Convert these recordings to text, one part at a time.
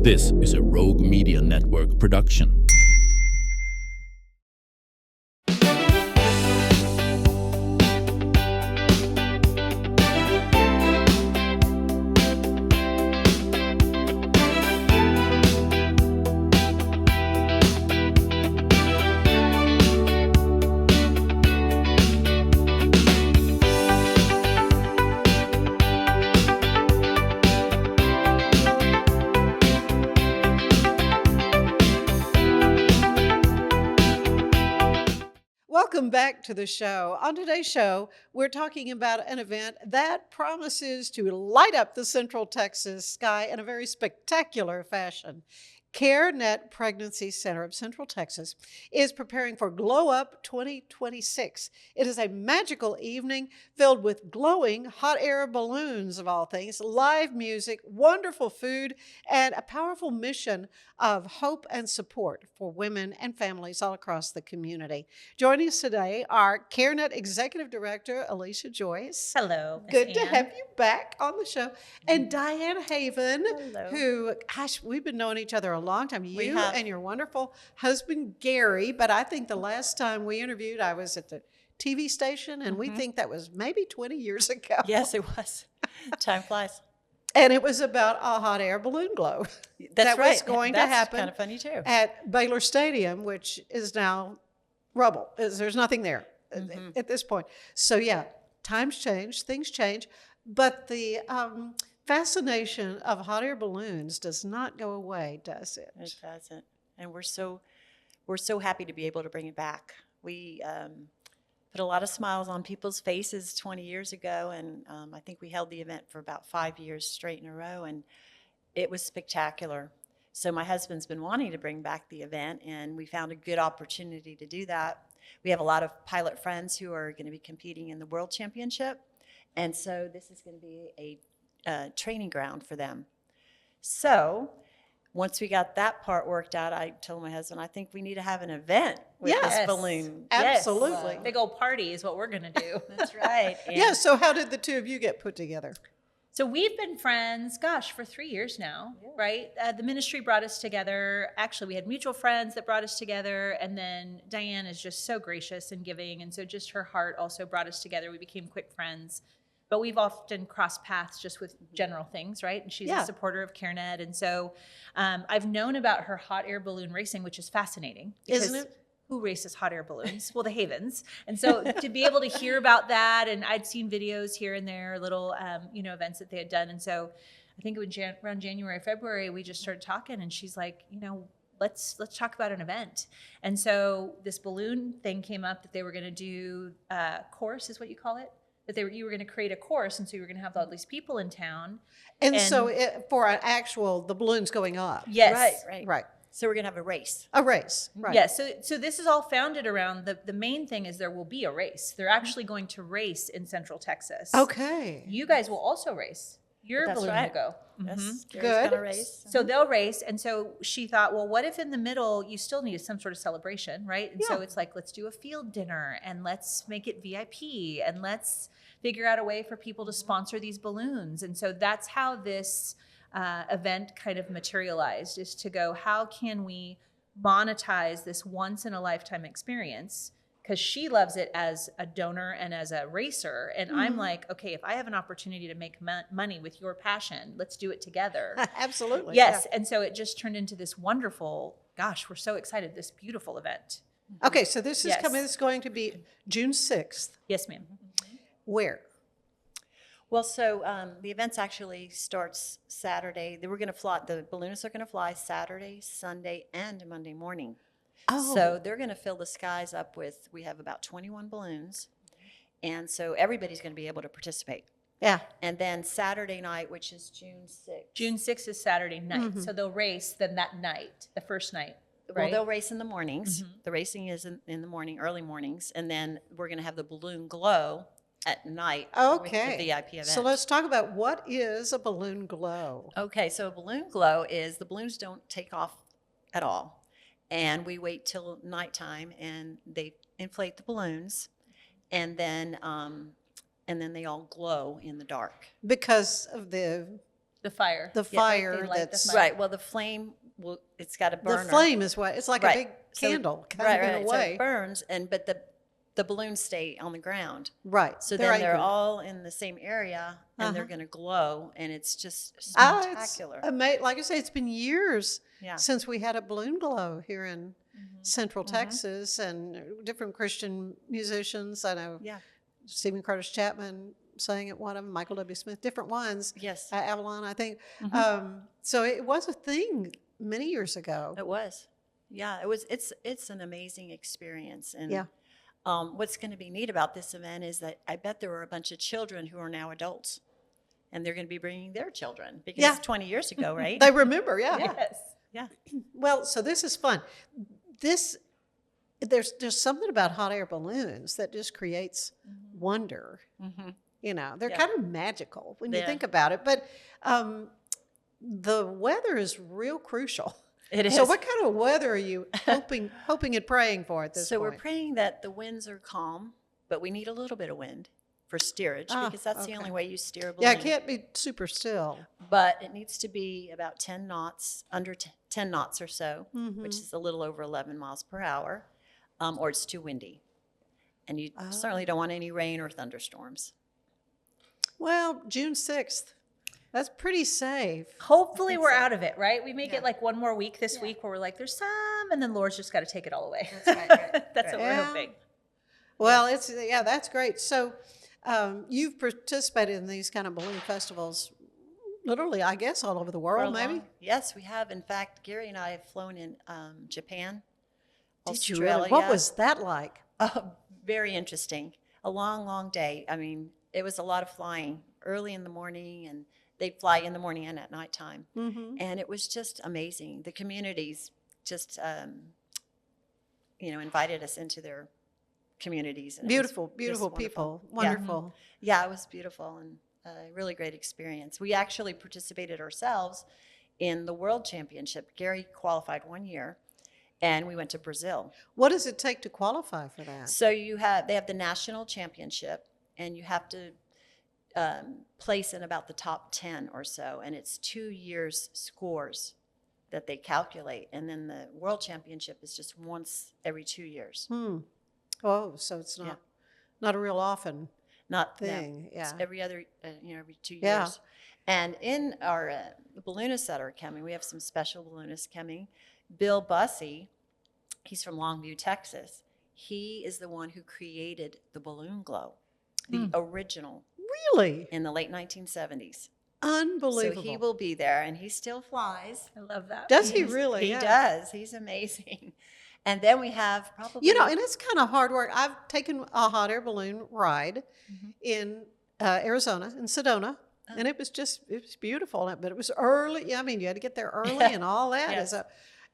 This is a Rogue Media Network production. Welcome back to the show. On today's show, we're talking about an event that promises to light up the Central Texas sky in a very spectacular fashion. CareNet Pregnancy Center of Central Texas is preparing for Glow Up 2026. It is a magical evening filled with glowing hot air balloons, of all things, live music, wonderful food, and a powerful mission of hope and support for women and families all across the community. Joining us today are CareNet Executive Director Elisha Joyce. Hello. Good to have you back on the show. And Diane Heavin, Hello. who, gosh, we've been knowing each other a long time. We You have. and your wonderful husband, Gary. But I think the last time we interviewed, I was at the TV station, and we think that was maybe 20 years ago. Yes, it was. Time flies. And it was about a hot air balloon glow. That's that right. was going That's to happen kind of funny too. at Baylor Stadium, which is now rubble. There's nothing there at this point. So yeah, times change, things change, but the fascination of hot air balloons does not go away, does it? It doesn't. And we're so happy to be able to bring it back. We put a lot of smiles on people's faces 20 years ago, and I think we held the event for about 5 years straight in a row, and it was spectacular. So my husband's been wanting to bring back the event, and we found a good opportunity to do that. We have a lot of pilot friends who are going to be competing in the World Championship, and so this is going to be a training ground for them. So once we got that part worked out, I told my husband, I think we need to have an event with this balloon. Absolutely. Big old party is what we're going to do. That's right. And Yeah, so how did the two of you get put together? So we've been friends, for 3 years now, right? The ministry brought us together. Actually, we had mutual friends that brought us together. And then Diane is just so gracious and giving. And so just her heart also brought us together. We became quick friends. But we've often crossed paths just with general things, right? And she's a supporter of CareNet. And so I've known about her hot air balloon racing, which is fascinating. Isn't it? Who races hot air balloons? Well, the Havens. And so to be able to hear about that, and I'd seen videos here and there, little, events that they had done. And so I think it was around January, February, we just started talking, and she's like, let's talk about an event. And so this balloon thing came up that they were going to do course, is what you call it? That you were going to create a course, and so you were going to have all these people in town. And so for an actual, the balloons going up. Yes. Right. So we're going to have a race. A race. Right. Yeah, so this is all founded around the main thing is there will be a race. They're actually going to race in Central Texas. Okay. You guys will also race. You're That's balloon right. to go. Yes. Gary's Good. gonna race. So they'll race. And so she thought, well, what if in the middle you still need some sort of celebration, right? And so it's like, let's do a field dinner, and let's make it VIP, and let's figure out a way for people to sponsor these balloons. And so that's how this event kind of materialized, is to go, how can we monetize this once in a lifetime experience? Because she loves it as a donor and as a racer. And I'm like, okay, if I have an opportunity to make money with your passion, let's do it together. Absolutely. Yes. And so it just turned into this wonderful, we're so excited, this beautiful event. Okay, so this is Yes. coming. It's going to be June 6th. Yes, ma'am. Where? Well, so the event actually starts Saturday. We're going to fly. The balloonists are going to fly Saturday, Sunday, and Monday morning. Oh. So they're going to fill the skies up with, we have about 21 balloons. And so everybody's going to be able to participate. Yeah. And then Saturday night, which is June 6th. June 6th is Saturday night. So they'll race then that night, the first night. Well, Right? they'll race in the mornings. The racing is in the morning, early mornings. And then we're going to have the balloon glow at night Okay. with the VIP event. So let's talk about what is a balloon glow. Okay, so a balloon glow is the balloons don't take off at all. And we wait till nighttime and they inflate the balloons, and then they all glow in the dark. Because of the The fire. The Yeah, right, fire they light the that's fire. Right. Well, the flame it's got a burner. the flame is what it's like a Right. big So- candle kind right, of in right. a So way. it burns, but the balloons stay on the ground. Right. So they're then they're anchored. all in the same area, and they're Uh-huh. going to glow, and it's just It's spectacular. like I say, it's been years Yeah. since we had a balloon glow here in Central Texas, and different Christian musicians. I know Yeah. Stephen Curtis Chapman sang at one of them, Michael W. Smith, different ones. Yes. Avalon, I think. So it was a thing many years ago. It was. Yeah, it was. It's an amazing experience, and Yeah. what's going to be neat about this event is that I bet there were a bunch of children who are now adults, and they're going to be bringing their children because Yeah. it's 20 years ago, right? They remember, yeah. Yes. Yeah. Well, so this is fun. There's something about hot air balloons that just creates wonder. Mm-hmm. You know, they're Yeah. kind of magical when you Yeah. think about it. But the weather is real crucial. It is. So, what kind of weather are you hoping and praying for at this So point? we're praying that the winds are calm, but we need a little bit of wind for steerage because that's the okay. only way you steer a balloon. Yeah, it can't be super still. But it needs to be about 10 knots, under 10 knots or so, Mm-hmm. which is a little over 11 miles per hour, or it's too windy. And you certainly don't want any rain or thunderstorms. Well, June 6th. That's pretty safe. Hopefully we're so. out of it, right? We may Yeah. get like one more week this week where we're like, there's some, and then Laura's just got to take it all away. That's right. That's what we're Yeah. hoping. Well, that's great. So, you've participated in these kind of balloon festivals, literally, I guess, all over the For a world, maybe. long- Yes, we have. In fact, Gary and I have flown in Japan, Did you Australia. really? What was that like? Very interesting. A long, long day. I mean, it was a lot of flying early in the morning, and they'd fly in the morning and at nighttime. Mm-hmm. And it was just amazing. The communities just, invited us into their communities. And it was Beautiful, just beautiful wonderful. people. Yeah. Wonderful. Yeah, it was beautiful and a really great experience. We actually participated ourselves in the World Championship. Gary qualified one year, and we went to Brazil. What does it take to qualify for that? So they have the national championship, and you have to place in about the top 10 or so, and it's 2 years scores that they calculate, and then the World Championship is just once every 2 years. Oh, so it's not a real often Not thing. No, it's Yeah. every other, every 2 years. Yeah. And in our balloonists that are coming, we have some special balloonists coming. Bill Bussey, he's from Longview, Texas. He is the one who created the balloon glow, the original, Really? in the late 1970s. Unbelievable. So he will be there, and he still flies. I love that. Does he really? He Yeah. does. He's amazing. And then we have probably, And it's kind of hard work. I've taken a hot air balloon ride in Arizona, in Sedona, and it was beautiful. But it was early. Yeah, I mean, you had to get there early and all that. Yes.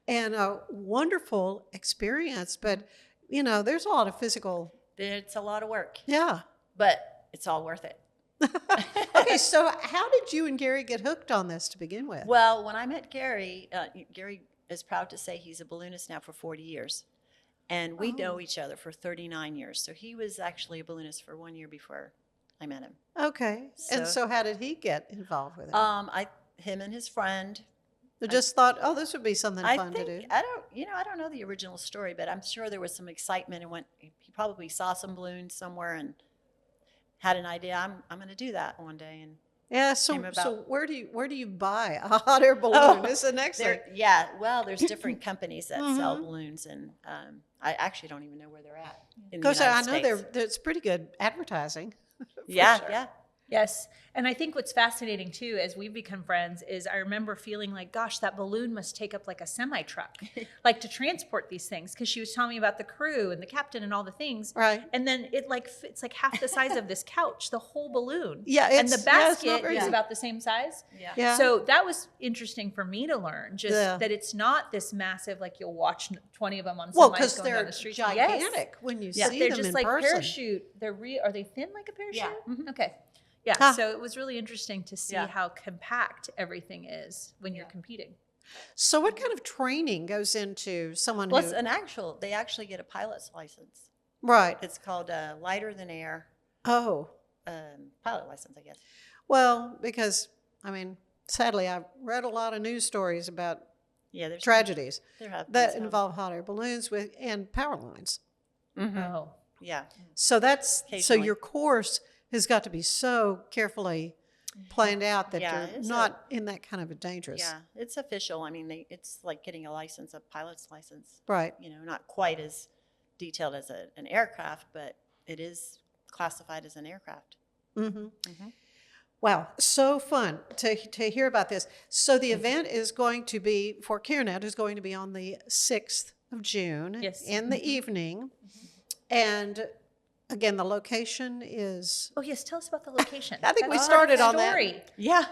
And a wonderful experience. But, there's a lot of physical. it's a lot of work, Yeah. but it's all worth it. Okay, so how did you and Gary get hooked on this to begin with? Well, when I met Gary, Gary is proud to say he's a balloonist now for 40 years. And we know each other for 39 years. So he was actually a balloonist for 1 year before I met him. Okay. And so how did he get involved with it? Him and his friend. They just thought, this would be something fun to do. I don't know the original story, but I'm sure there was some excitement and he probably saw some balloons somewhere and had an idea. I'm going to do that one day. And Yeah, came so about. where do you buy a hot air balloon? Is the next thing. There's different companies that sell balloons, and I actually don't even know where they're at. In the Because I United know States. it's pretty good advertising. for Yeah, sure. yeah. Yes. And I think what's fascinating too, as we've become friends, is I remember feeling like, gosh, that balloon must take up like a semi truck, like to transport these things. Cause she was telling me about the crew and the captain and all the things. Right. And then it like fits like half the size of this couch, the whole balloon. Yeah, And it's- the yeah, it's not basket very is big. about the same size. Yeah. Yeah. So that was interesting for me to learn, just Yeah. that it's not this massive, like you'll watch 20 of them on Well, semis because going they're down the street. gigantic when you But see they're them just in like person. parachute. Are they thin like a parachute? Yeah. Okay. Yeah. Huh. So it was really interesting to see Yeah. how compact everything is when you're competing. So what kind of training goes into someone Well, who... they actually get a pilot's license. Right. It's called lighter than air Oh, pilot license, I guess. well, because, I mean, sadly, I've read a lot of news stories about Yeah, there's tragedies there have been that some. involve hot air balloons and power lines. Oh. Yeah. So so Occasionally. your course has got to be so carefully planned out that Yeah, you're it's not in that kind of a dangerous. Yeah, it's official. I mean, it's like getting a license, a pilot's license. Right. You know, not quite as detailed as an aircraft, but it is classified as an aircraft. Wow, so fun to hear about this. So the event is going to be, for CareNet, is going to be on the 6th of June Yes. in the evening. And again, the location is, Oh, yes. Tell us about the location. I think we That's started our on that. story. Yeah.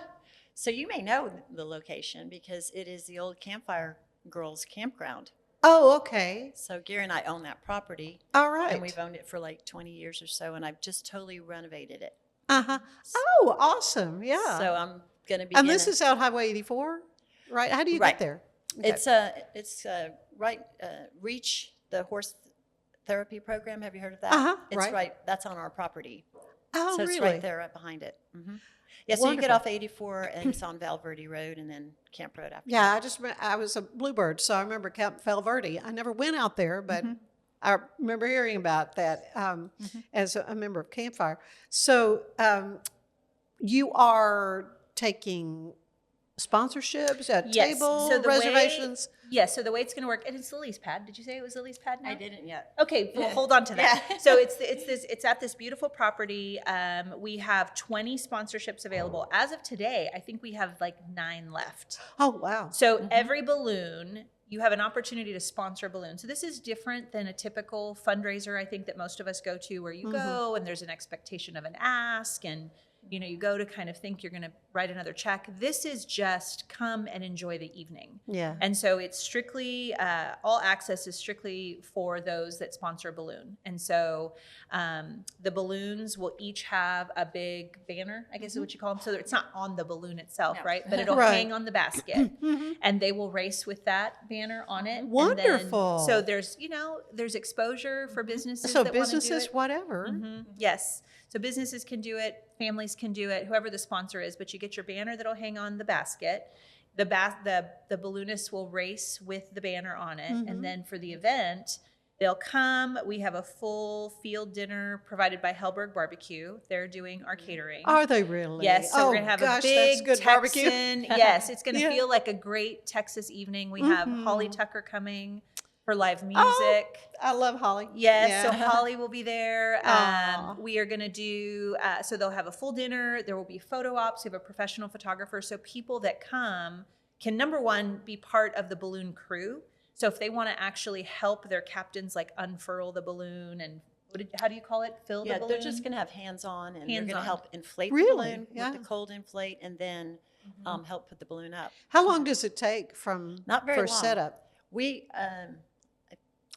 So you may know the location because it is the old Campfire Girls Campground. oh, okay. So Gary and I own that property. All right. And we've owned it for like 20 years or so, and I've just totally renovated it. Uh-huh. Oh, awesome. Yeah. So I'm going to be. and this is out Highway 84, right? How do you Right. get there? Okay. It's right, Reach, the horse therapy program. Have you heard of that? Uh-huh, It's right. that's on our property. oh, So it's really? right there, right behind it. Yeah, so you get Wonderful. off 84 and it's on Valverde Road and then Camp Road after Yeah, that. I was a Bluebird, so I remember Camp Valverde. I never went out there, but I remember hearing about that as a member of Campfire. So you are taking sponsorships at Yes. table So the reservations. Yes. So the way it's going to work, and it's Lily's pad. Did you say it was Lily's pad now? I didn't yet. Okay, well, hold on to that. So it's at this beautiful property. We have 20 sponsorships available as of today. I think we have like 9 left. Oh, wow. So every balloon, you have an opportunity to sponsor a balloon. So this is different than a typical fundraiser, I think, that most of us go to, where you go and there's an expectation of an ask, and you go to kind of think you're going to write another check. This is just come and enjoy the evening. Yeah. And so it's strictly, all access is strictly for those that sponsor a balloon. And so the balloons will each have a big banner, I guess is what you call them. So it's not on the balloon itself, No. right? But it'll Right. hang on the basket. And they will race with that banner on it. And then- Wonderful. so there's exposure for businesses So that wanna do businesses, it. whatever. Yes. So businesses can do it, families can do it, whoever the sponsor is, but you get your banner that'll hang on the basket. The balloonists will race with the banner on it. And then for the event, they'll come. We have a full field dinner provided by Hellberg Barbecue. They're doing our catering. Are they really? Yes, so oh, we're gonna have gosh, a big that's good barbecue. Texan. Yes, it's gonna Yeah. feel like a great Texas evening. We have Holly Tucker coming for live music. Oh, I love Holly. Yes, so Yeah. Holly will be there. Aw. We are going to do, so they'll have a full dinner. There will be photo ops. We have a professional photographer. So people that come can, number one, be part of the balloon crew. So if they want to actually help their captains like unfurl the balloon and how do you call it? Fill the Yeah, balloon? they're just going to have hands-on, and they're going Hands-on. to help inflate Really? the balloon Yeah. with the cold inflate, and then help put the balloon up. How long does it take from Not very for long. setup? We,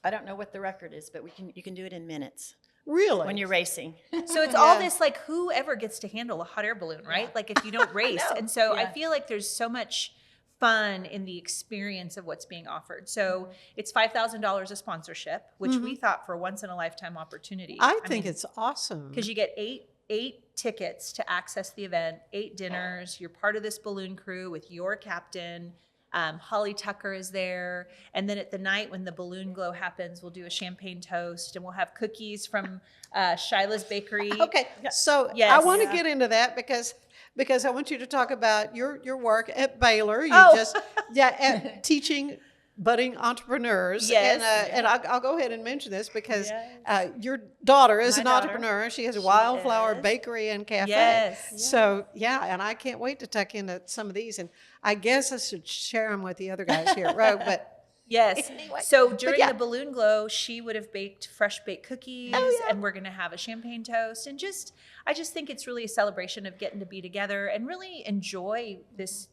I don't know what the record is, but you can do it in minutes Really? when you're racing. So it's all Yeah. this like whoever gets to handle a hot air balloon, right? Like if you don't race. And so I Yeah. feel like there's so much fun in the experience of what's being offered. So it's $5,000 a sponsorship, which we thought for a once in a lifetime opportunity. I think it's awesome. because you get eight tickets to access the event, 8 dinners. You're part of this balloon crew with your captain. Holly Tucker is there. And then at the night when the balloon glow happens, we'll do a champagne toast and we'll have cookies from Shyla's Bakery. Okay, so I Yes. want to Yeah. get into that because I want you to talk about your work at Baylor. You Oh. just at teaching budding entrepreneurs. Yes. And I'll go ahead and mention this because Yes. your daughter is My an daughter. entrepreneur. She has a Wildflower is. Bakery and Cafe. Yes. So yeah, and I can't wait to tuck into some of these. And I guess I should share them with the other guys here at Rogue, but Yes. Anyway, So but during yeah. the balloon glow, she would have baked fresh baked cookies, and we're going to have a champagne toast. And I just think it's really a celebration of getting to be together and really enjoy this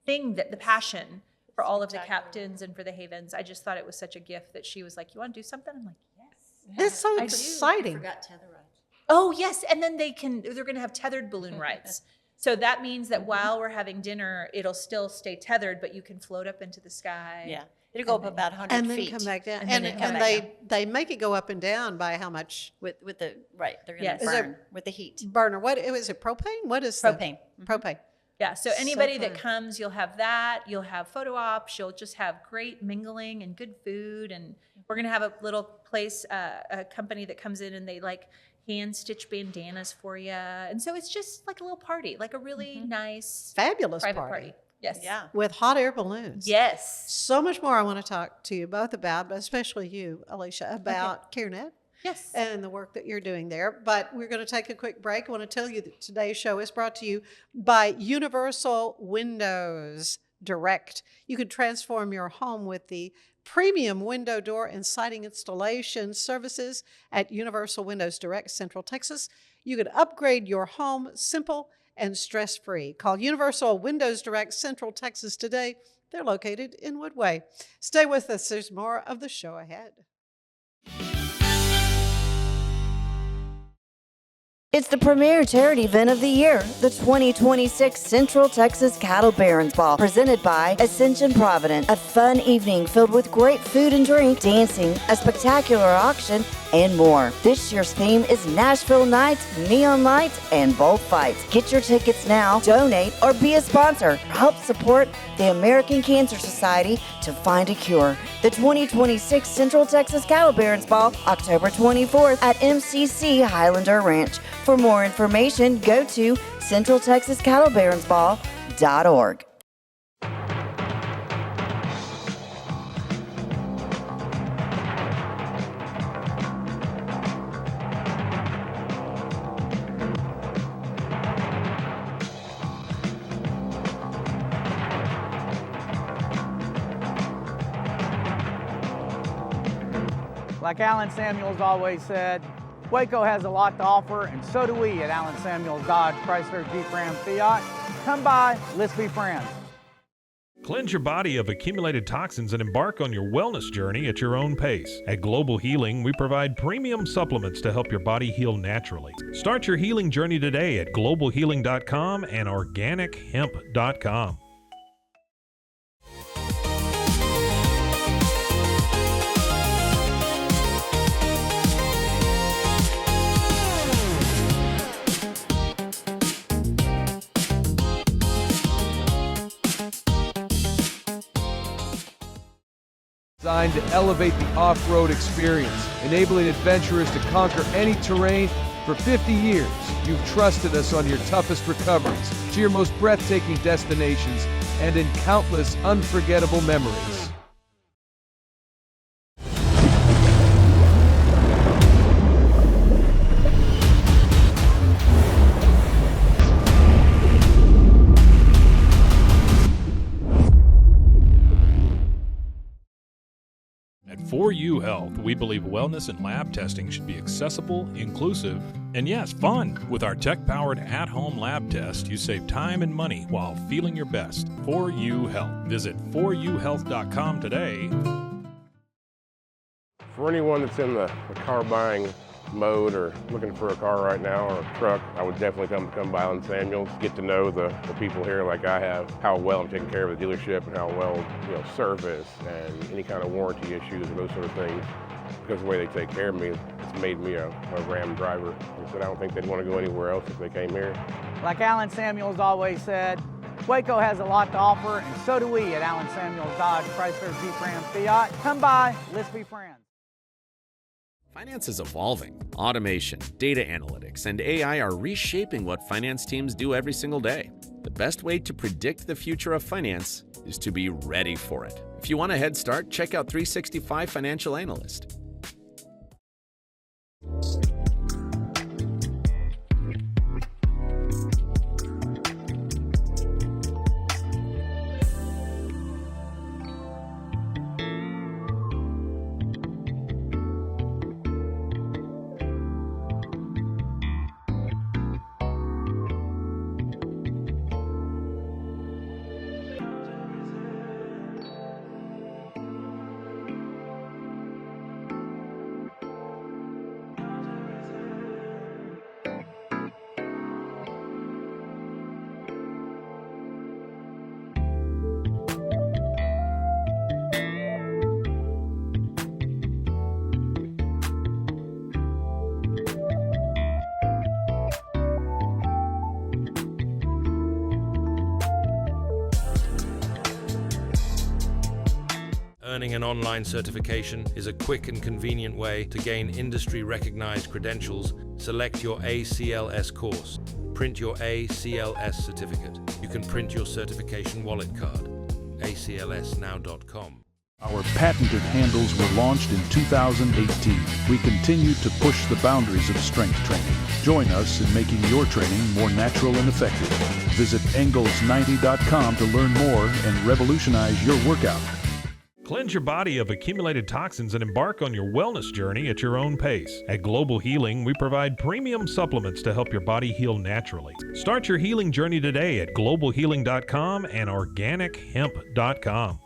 thing that the passion for all of the captains and for the Havens. I just thought it was such a gift that she was like, "You want to do something?" I'm like, "Yes." that's so I do. exciting. Forgot tether rides. Oh yes, and then they're going to have tethered balloon rides. So that means that while we're having dinner, it'll still stay tethered, but you can float up into the sky. Yeah, it'll go up about 100 And then feet. come back down. And then And, they come and back they make it go up and down by how much with the right. They're going Yes. to Is there- burn with the heat. burner? What is it? Propane? What is Propane. Propane. Yeah, so So anybody that fun. comes, you'll have that, you'll have photo ops, you'll just have great mingling and good food. And we're gonna have a little place, a company that comes in and they like hand stitch bandanas for you. And so it's just like a little party, like a really nice Fabulous private party. party. Yes. Yeah. With hot air balloons. Yes. So much more I want to talk to you both about, but especially you, Elisha, about CareNet Yes. and the work that you're doing there. But we're going to take a quick break. I want to tell you that today's show is brought to you by Universal Windows Direct. You can transform your home with the premium window, door, and siding installation services at Universal Windows Direct, Central Texas. You can upgrade your home simple and stress-free. Call Universal Windows Direct, Central Texas today. They're located in Woodway. Stay with us. There's more of the show ahead. It's the premier charity event of the year, the 2026 Central Texas Cattle Barons Ball, presented by Ascension Providence. A fun evening filled with great food and drink, dancing, a spectacular auction, and more. This year's theme is Nashville Nights, Neon Lights, and Bullfights. Get your tickets now, donate, or be a sponsor. Help support the American Cancer Society to find a cure. The 2026 Central Texas Cattle Barons Ball, October 24th at MCC Highlander Ranch. For more information, go to centraltexascattlebaronsball.org. Like Alan Samuels always said, Waco has a lot to offer, and so do we at Alan Samuels Dodge Chrysler Jeep Ram Fiat. Come by, let's be friends. Cleanse your body of accumulated toxins and embark on your wellness journey at your own pace. At Global Healing, we provide premium supplements to help your body heal naturally. Start your healing journey today at globalhealing.com and organichemp.com. Designed to elevate the off-road experience, enabling adventurers to conquer any terrain. For 50 years, you've trusted us on your toughest recoveries, to your most breathtaking destinations, and in countless unforgettable memories. At 4U Health, we believe wellness and lab testing should be accessible, inclusive, and yes, fun. With our tech-powered at-home lab test, you save time and money while feeling your best. 4U Health. Visit 4uhealth.com today. For anyone that's in the car buying mode or looking for a car right now or a truck, I would definitely come by Alan Samuels, get to know the people here like I have, how well I'm taking care of the dealership and how well, service and any kind of warranty issues or those sort of things. Because of the way they take care of me, it's made me a Ram driver. I said I don't think they'd want to go anywhere else if they came here. Like Alan Samuels always said, Waco has a lot to offer, and so do we at Alan Samuels Dodge Chrysler Jeep Ram Fiat. Come by, let's be friends. Finance is evolving. Automation, data analytics, and AI are reshaping what finance teams do every single day. The best way to predict the future of finance is to be ready for it. If you want a head start, check out 365 Financial Analyst. Earning an online certification is a quick and convenient way to gain industry-recognized credentials. Select your ACLS course. Print your ACLS certificate. You can print your certification wallet card. aclsnow.com. Our patented handles were launched in 2018. We continue to push the boundaries of strength training. Join us in making your training more natural and effective. Visit Engels90.com to learn more and revolutionize your workout. Cleanse your body of accumulated toxins and embark on your wellness journey at your own pace. At Global Healing, we provide premium supplements to help your body heal naturally. Start your healing journey today at globalhealing.com and organichemp.com.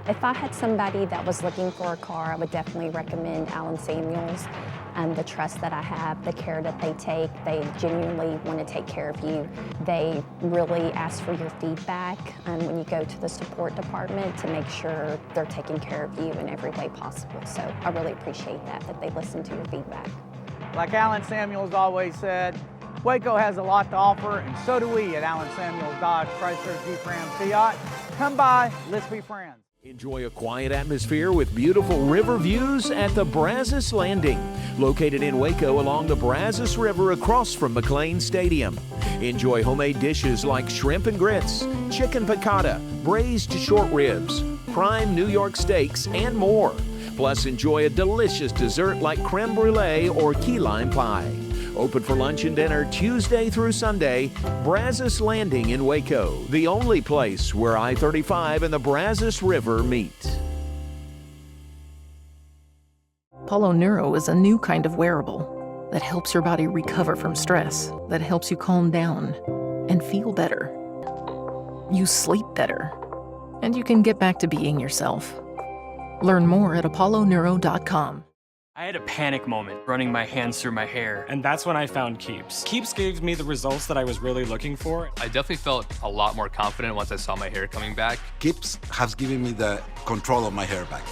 If I had somebody that was looking for a car, I would definitely recommend Allen Samuels. The trust that I have, the care that they take, they genuinely want to take care of you. They really ask for your feedback when you go to the support department to make sure they're taking care of you in every way possible. So I really appreciate that they listen to your feedback. Like Allen Samuels always said, Waco has a lot to offer, and so do we at Allen Samuels Dodge Chrysler Jeep Ram Fiat. Come by, let's be friends. Enjoy a quiet atmosphere with beautiful river views at the Brazos Landing, located in Waco along the Brazos River across from McLean Stadium. Enjoy homemade dishes like shrimp and grits, chicken piccata, braised short ribs, prime New York steaks, and more. Plus, enjoy a delicious dessert like creme brulee or key lime pie. Open for lunch and dinner Tuesday through Sunday. Brazos Landing in Waco, the only place where I-35 and the Brazos River meet. Apollo Neuro is a new kind of wearable that helps your body recover from stress, that helps you calm down and feel better. You sleep better, and you can get back to being yourself. Learn more at apolloneuro.com. I had a panic moment running my hands through my hair, and that's when I found Keeps. Keeps gave me the results that I was really looking for. I definitely felt a lot more confident once I saw my hair coming back. Keeps has given me the control of my hair back.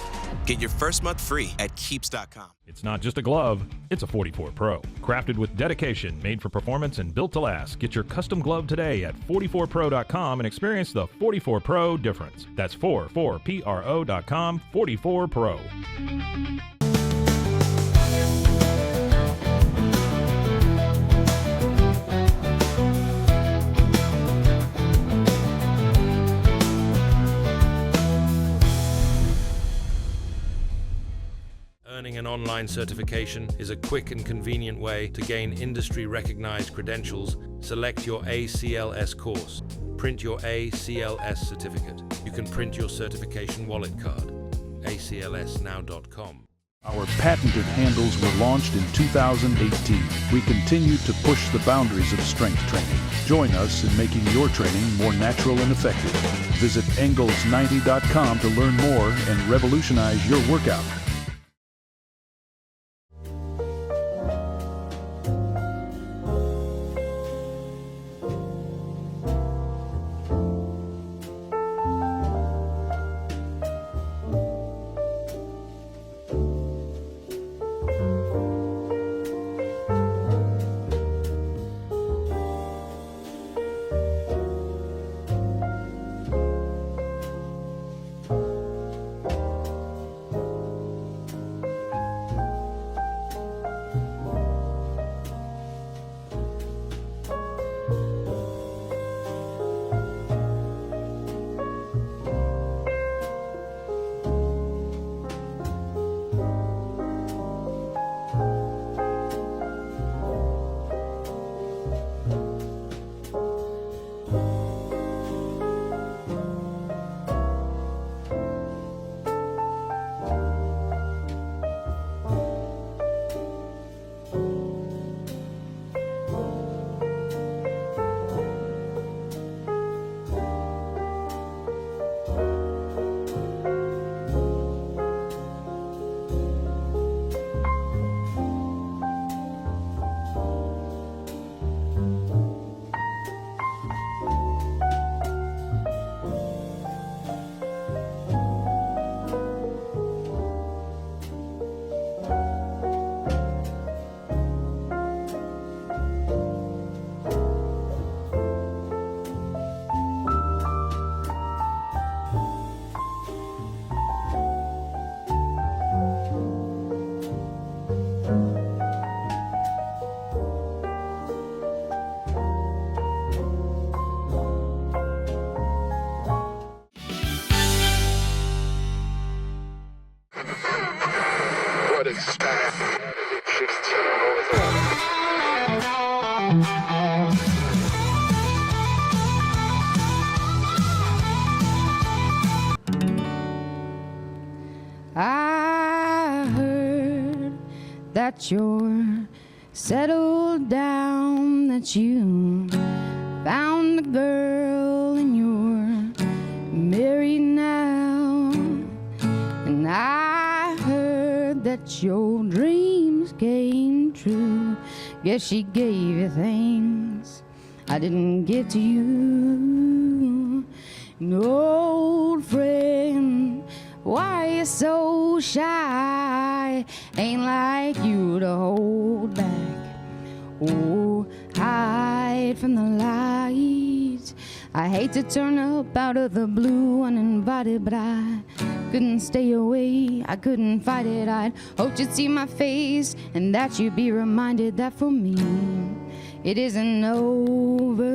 Get your first month free at Keeps.com. It's not just a glove, it's a 44 Pro. Crafted with dedication, made for performance, and built to last. Get your custom glove today at 44pro.com and experience the 44 Pro difference. That's 44pro.com, 44 Pro. Earning an online certification is a quick and convenient way to gain industry-recognized credentials. Select your ACLS course. Print your ACLS certificate. You can print your certification wallet card. aclsnow.com. Our patented handles were launched in 2018. We continue to push the boundaries of strength training. Join us in making your training more natural and effective. Visit Engels90.com to learn more and revolutionize your workout. I heard that you're settled down, that you found a girl and you're married now. And I heard that your dreams came true. Guess she gave you things I didn't give to you. An old friend, why you so shy? Ain't like you to hold back or hide from the light. I hate to turn up out of the blue uninvited, but I couldn't stay away, I couldn't fight it. I'd hoped you'd see my face and that you'd be reminded that for me it isn't over.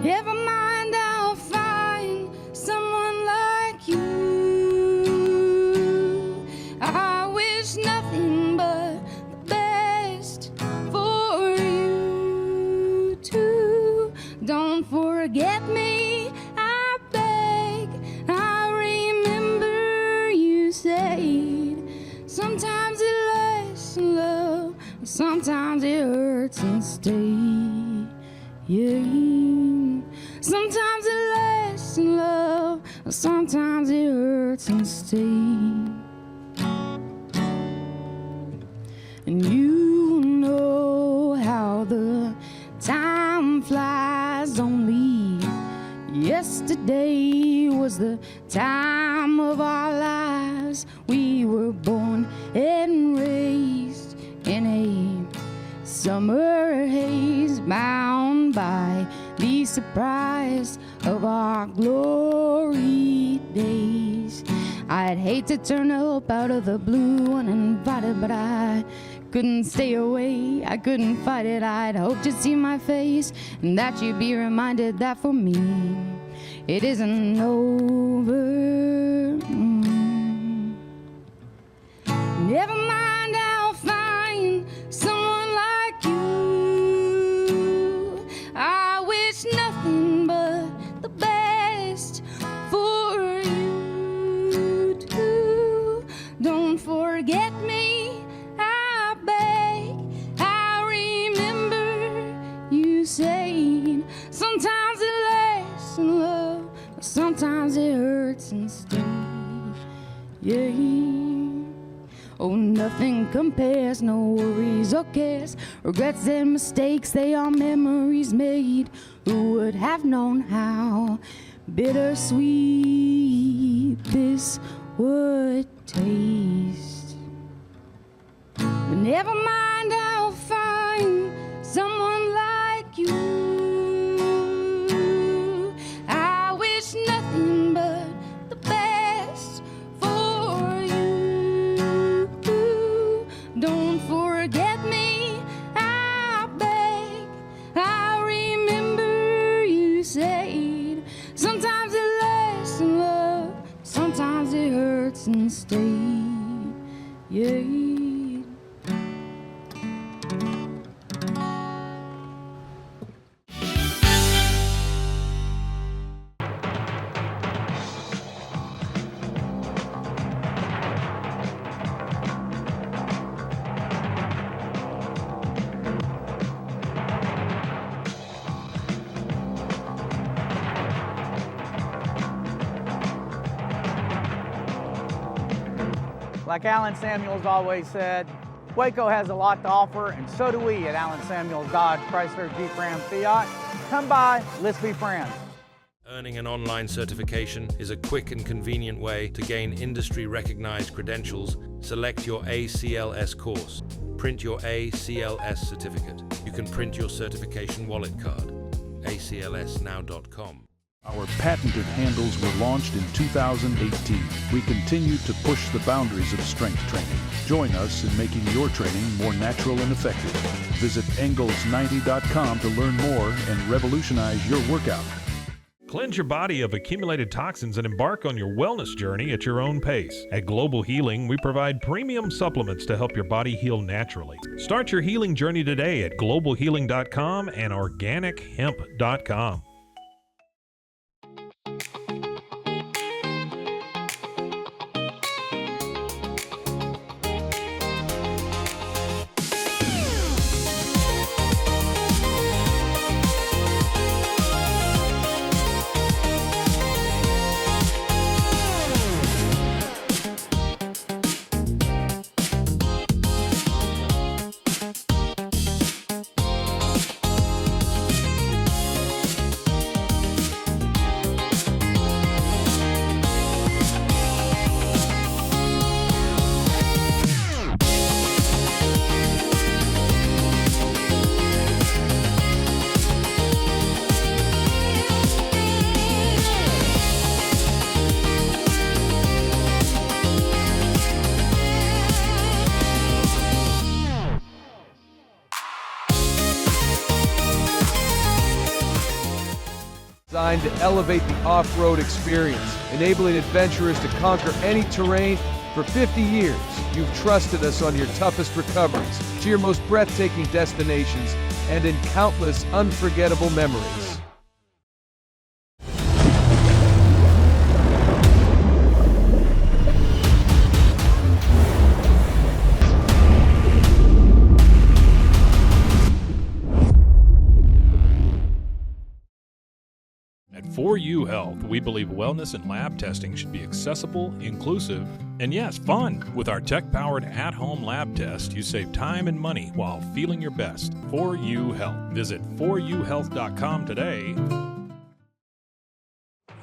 Never mind, I'll find someone like you. I wish nothing but the best for you too. Don't forget me, I beg. I remember you said sometimes it lasts in love, sometimes it hurts and stays. Yeah. Sometimes it lasts in love, sometimes it hurts and stays. And you know how the time flies. Only yesterday was the time of our lives. We were born and raised in a summer haze, bound by the surprise of our glory days. I'd hate to turn up out of the blue uninvited, but I couldn't stay away, I couldn't fight it. I'd hoped you'd see my face and that you'd be reminded that for me it isn't over. Never mind, I'll find someone like you. I wish nothing but the best for you too. Don't forget me, I beg. I remember you saying sometimes it lasts in love, but sometimes it hurts and stays. Yeah. Oh, nothing compares, no worries or cares, regrets and mistakes, they are memories made. Who would have known how bittersweet this would taste? But never mind, I'll find someone like you. I wish nothing but the best for you. Don't forget me, I beg. I remember you said sometimes it lasts in love, sometimes it hurts and stays. Yeah. Like Alan Samuels always said, Waco has a lot to offer, and so do we at Alan Samuels Dodge, Chrysler, Jeep, Ram, Fiat. Come by, let's be friends. Earning an online certification is a quick and convenient way to gain industry-recognized credentials. Select your ACLS course. Print your ACLS certificate. You can print your certification wallet card. aclsnow.com. Our patented handles were launched in 2018. We continue to push the boundaries of strength training. Join us in making your training more natural and effective. Visit Engels90.com to learn more and revolutionize your workout. Cleanse your body of accumulated toxins and embark on your wellness journey at your own pace. At Global Healing, we provide premium supplements to help your body heal naturally. Start your healing journey today at globalhealing.com and organichemp.com. Designed to elevate the off-road experience, enabling adventurers to conquer any terrain. For 50 years, you've trusted us on your toughest recoveries, to your most breathtaking destinations, and in countless unforgettable memories. At 4U Health, we believe wellness and lab testing should be accessible, inclusive, and yes, fun. With our tech-powered at-home lab test, you save time and money while feeling your best. 4U Health. Visit 4uhealth.com today.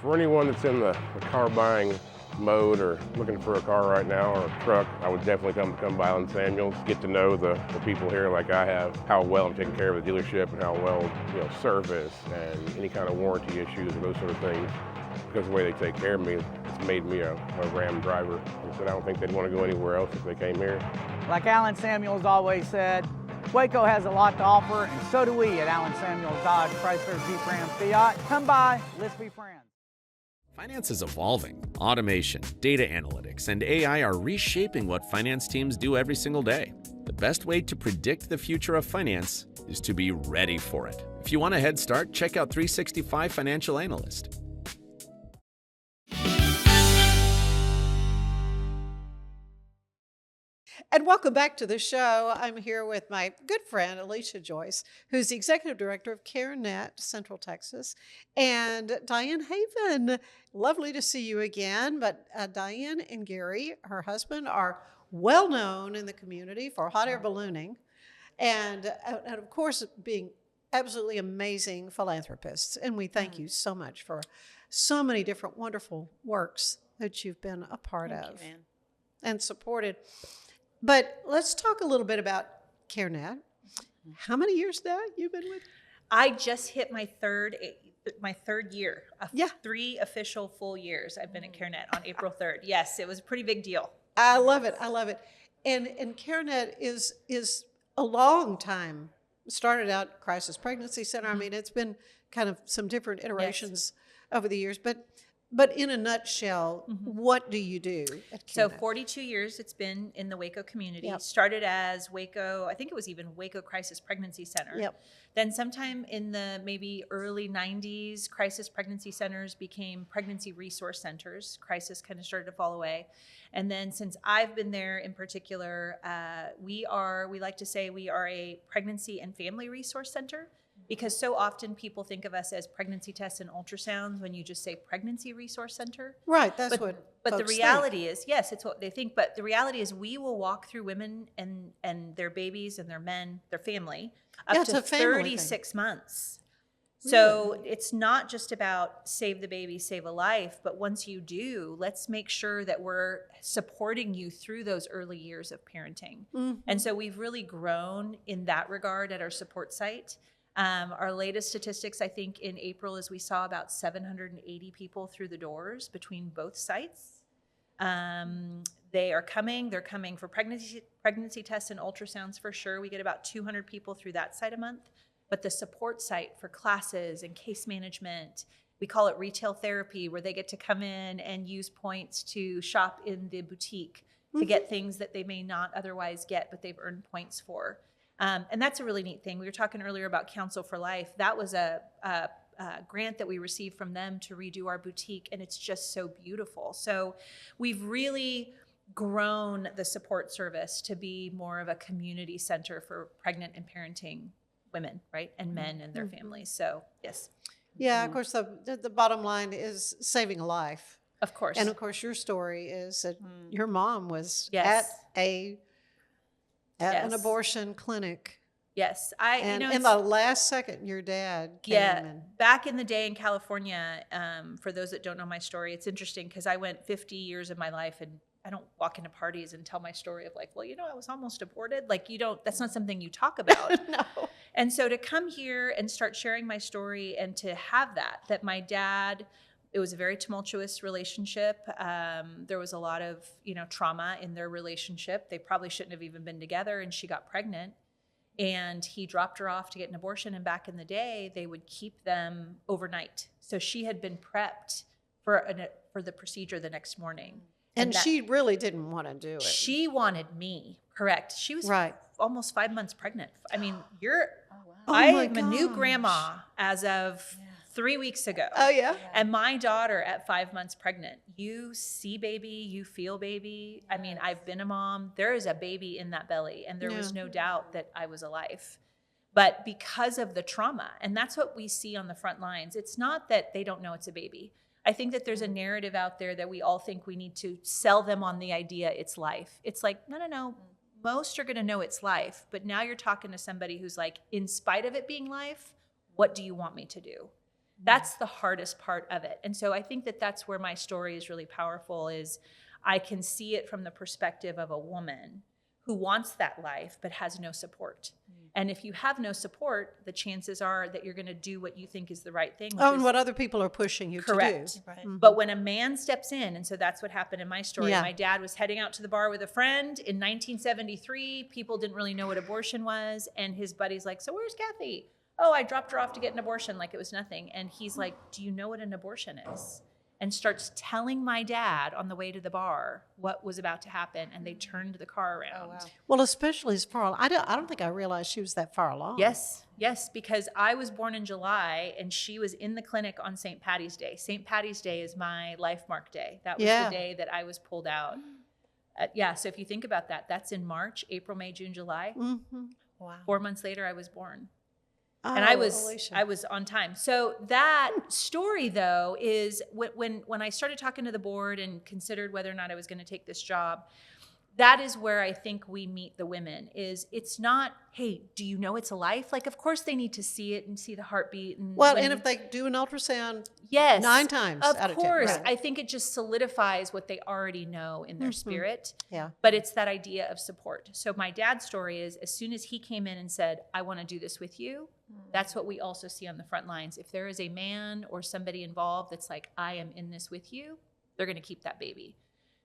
For anyone that's in the car buying mode or looking for a car right now or a truck, I would definitely come by Alan Samuels, get to know the people here like I have, how well I'm taking care of the dealership and how well, service and any kind of warranty issues or those sort of things. Because of the way they take care of me, it's made me a Ram driver. And so I don't think they'd want to go anywhere else if they came here. Like Alan Samuels always said, Waco has a lot to offer, and so do we at Alan Samuels Dodge, Chrysler, Jeep, Ram, Fiat. Come by, let's be friends. Finance is evolving. Automation, data analytics, and AI are reshaping what finance teams do every single day. The best way to predict the future of finance is to be ready for it. If you want a head start, check out 365 Financial Analyst. And welcome back to the show. I'm here with my good friend, Elisha Joyce, who's the Executive Director of CareNet Central Texas, and Diane Heavin. Lovely to see you again. But Diane and Gary, her husband, are well known in the community for hot air ballooning and of course, being absolutely amazing philanthropists. And we thank you so much for so many different wonderful works that you've been a part of and supported. But let's talk a little bit about CareNet. How many years now you've been with? I just hit my third year. 3 official full years I've been at CareNet on April 3rd. Yes, it was a pretty big deal. I love it. And CareNet is a long time. Started out Crisis Pregnancy Center. I mean, it's been kind of some different iterations over the years, but in a nutshell, what do you do at CareNet? So 42 years it's been in the Waco community. Started as Waco, I think it was even Waco Crisis Pregnancy Center. Then sometime in the maybe early 90s, crisis pregnancy centers became pregnancy resource centers. Crisis kind of started to fall away. And then since I've been there in particular, we like to say we are a pregnancy and family resource center. Because so often people think of us as pregnancy tests and ultrasounds when you just say pregnancy resource center. Right, that's but the reality is, yes, it's what they think, but the reality is we will walk through women and their babies and their men, their family, up to 36 months. So it's not just about save the baby, save a life, but once you do, let's make sure that we're supporting you through those early years of parenting. And so we've really grown in that regard at our support site. Our latest statistics, I think, in April is we saw about 780 people through the doors between both sites. They are coming. They're coming for pregnancy tests and ultrasounds for sure. We get about 200 people through that site a month. But the support site for classes and case management, we call it retail therapy, where they get to come in and use points to shop in the boutique to get things that they may not otherwise get, but they've earned points for. And that's a really neat thing. We were talking earlier about Counsel for Life. That was a grant that we received from them to redo our boutique, and it's just so beautiful. So we've really grown the support service to be more of a community center for pregnant and parenting women, right? And men and their families. So, yes. Yeah, of course, the bottom line is saving a life. Of course. And of course, your story is that your mom was Yes. at an abortion clinic. Yes. And in the last second, your dad came in. Back in the day in California, for those that don't know my story, it's interesting because I went 50 years of my life and I don't walk into parties and tell my story of like, well, I was almost aborted. Like that's not something you talk about. No. And so to come here and start sharing my story and to have that my dad, it was a very tumultuous relationship. There was a lot of, trauma in their relationship. They probably shouldn't have even been together, and she got pregnant. And he dropped her off to get an abortion. And back in the day, they would keep them overnight. So she had been prepped for the procedure the next morning. And she really didn't want to do it. She wanted me, correct. She was almost 5 months pregnant. I mean, I'm a new grandma as of 3 weeks ago. Oh, yeah? And my daughter at 5 months pregnant, you see baby, you feel baby. I mean, I've been a mom. There is a baby in that belly, and there was no doubt that I was alive. But because of the trauma, and that's what we see on the front lines, it's not that they don't know it's a baby. I think that there's a narrative out there that we all think we need to sell them on the idea it's life. It's like, no. Most are going to know it's life. But now you're talking to somebody who's like, in spite of it being life, what do you want me to do? That's the hardest part of it. And so I think that that's where my story is really powerful, is I can see it from the perspective of a woman who wants that life but has no support. And if you have no support, the chances are that you're going to do what you think is the right thing. And what other people are pushing you to do. Correct. But when a man steps in, and so that's what happened in my story. My dad was heading out to the bar with a friend in 1973. People didn't really know what abortion was. And his buddy's like, so where's Kathy? Oh, I dropped her off to get an abortion, like it was nothing. And he's like, do you know what an abortion is? And starts telling my dad on the way to the bar what was about to happen, and they turned the car around. Oh, wow. Well, especially as far, I don't think I realized she was that far along. Yes, because I was born in July, and she was in the clinic on St. Patty's Day. St. Patty's Day is my life mark day. That was the day that I was pulled out. So if you think about that, that's in March, April, May, June, July. Wow. 4 months later, I was born. And I was on time. So that story, though, is when I started talking to the board and considered whether or not I was going to take this job, that is where I think we meet the women. It's not, hey, do you know it's a life? Like, of course they need to see it and see the heartbeat. And and if they do an ultrasound 9 times out of 10. Of course. I think it just solidifies what they already know in their spirit. Yeah. But it's that idea of support. So my dad's story is, as soon as he came in and said, I want to do this with you, that's what we also see on the front lines. If there is a man or somebody involved that's like, I am in this with you, they're going to keep that baby.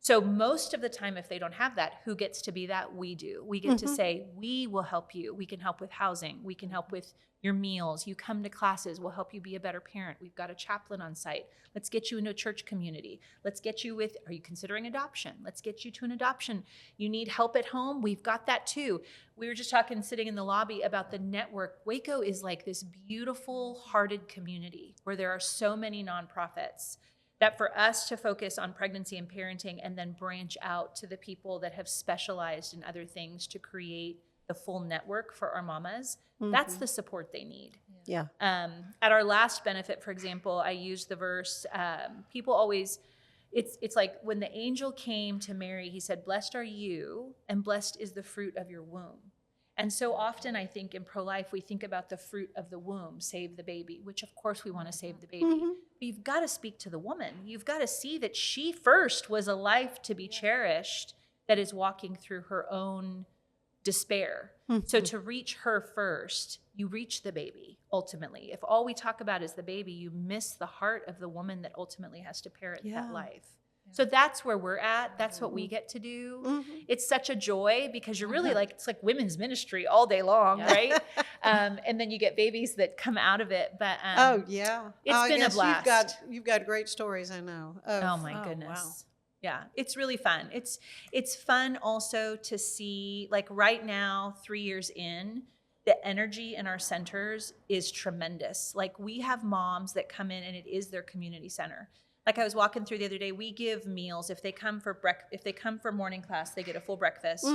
So most of the time, if they don't have that, who gets to be that? We do. We get to say, we will help you. We can help with housing. We can help with your meals. You come to classes. We'll help you be a better parent. We've got a chaplain on site. Let's get you into a church community. Let's get you with, are you considering adoption? Let's get you to an adoption. You need help at home? We've got that too. We were just talking, sitting in the lobby, about the network. Waco is like this beautiful, hearted community where there are so many nonprofits, that for us to focus on pregnancy and parenting and then branch out to the people that have specialized in other things to create the full network for our mamas, that's the support they need. Yeah. At our last benefit, for example, I used the verse, people always, it's like when the angel came to Mary, he said, blessed are you, and blessed is the fruit of your womb. And so often I think in pro-life, we think about the fruit of the womb, save the baby, which of course we want to save the baby. But you've got to speak to the woman. You've got to see that she first was a life to be cherished that is walking through her own despair. So to reach her first, you reach the baby. ultimately. If all we talk about is the baby, you miss the heart of the woman that ultimately has to parent that life. So that's where we're at. That's what we get to do. It's such a joy because you're really like, it's like women's ministry all day long, right? And then you get babies that come out of it. But it's been a blast. You've got great stories, I know. Oh my goodness. Wow. Yeah, it's really fun. It's fun also to see, like right now, 3 years in, the energy in our centers is tremendous. Like we have moms that come in and it is their community center. Like I was walking through the other day, we give meals. If they come for morning class, they get a full breakfast.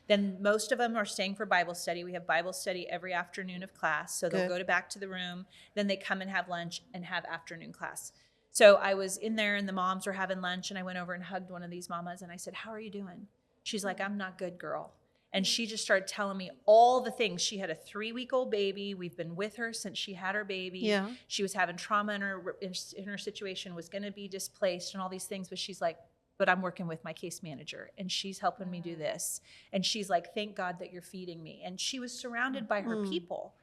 Then most of them are staying for Bible study. We have Bible study every afternoon of class. So they'll go back to the room. Then they come and have lunch and have afternoon class. So I was in there and the moms were having lunch and I went over and hugged one of these mamas and I said, "How are you doing?" She's like, "I'm not good, girl." And she just started telling me all the things. She had a 3-week-old baby. We've been with her since she had her baby. Yeah. She was having trauma in her situation, was going to be displaced and all these things. But she's like, "But I'm working with my case manager and she's helping me do this." And she's like, "Thank God that you're feeding me." And she was surrounded by her people.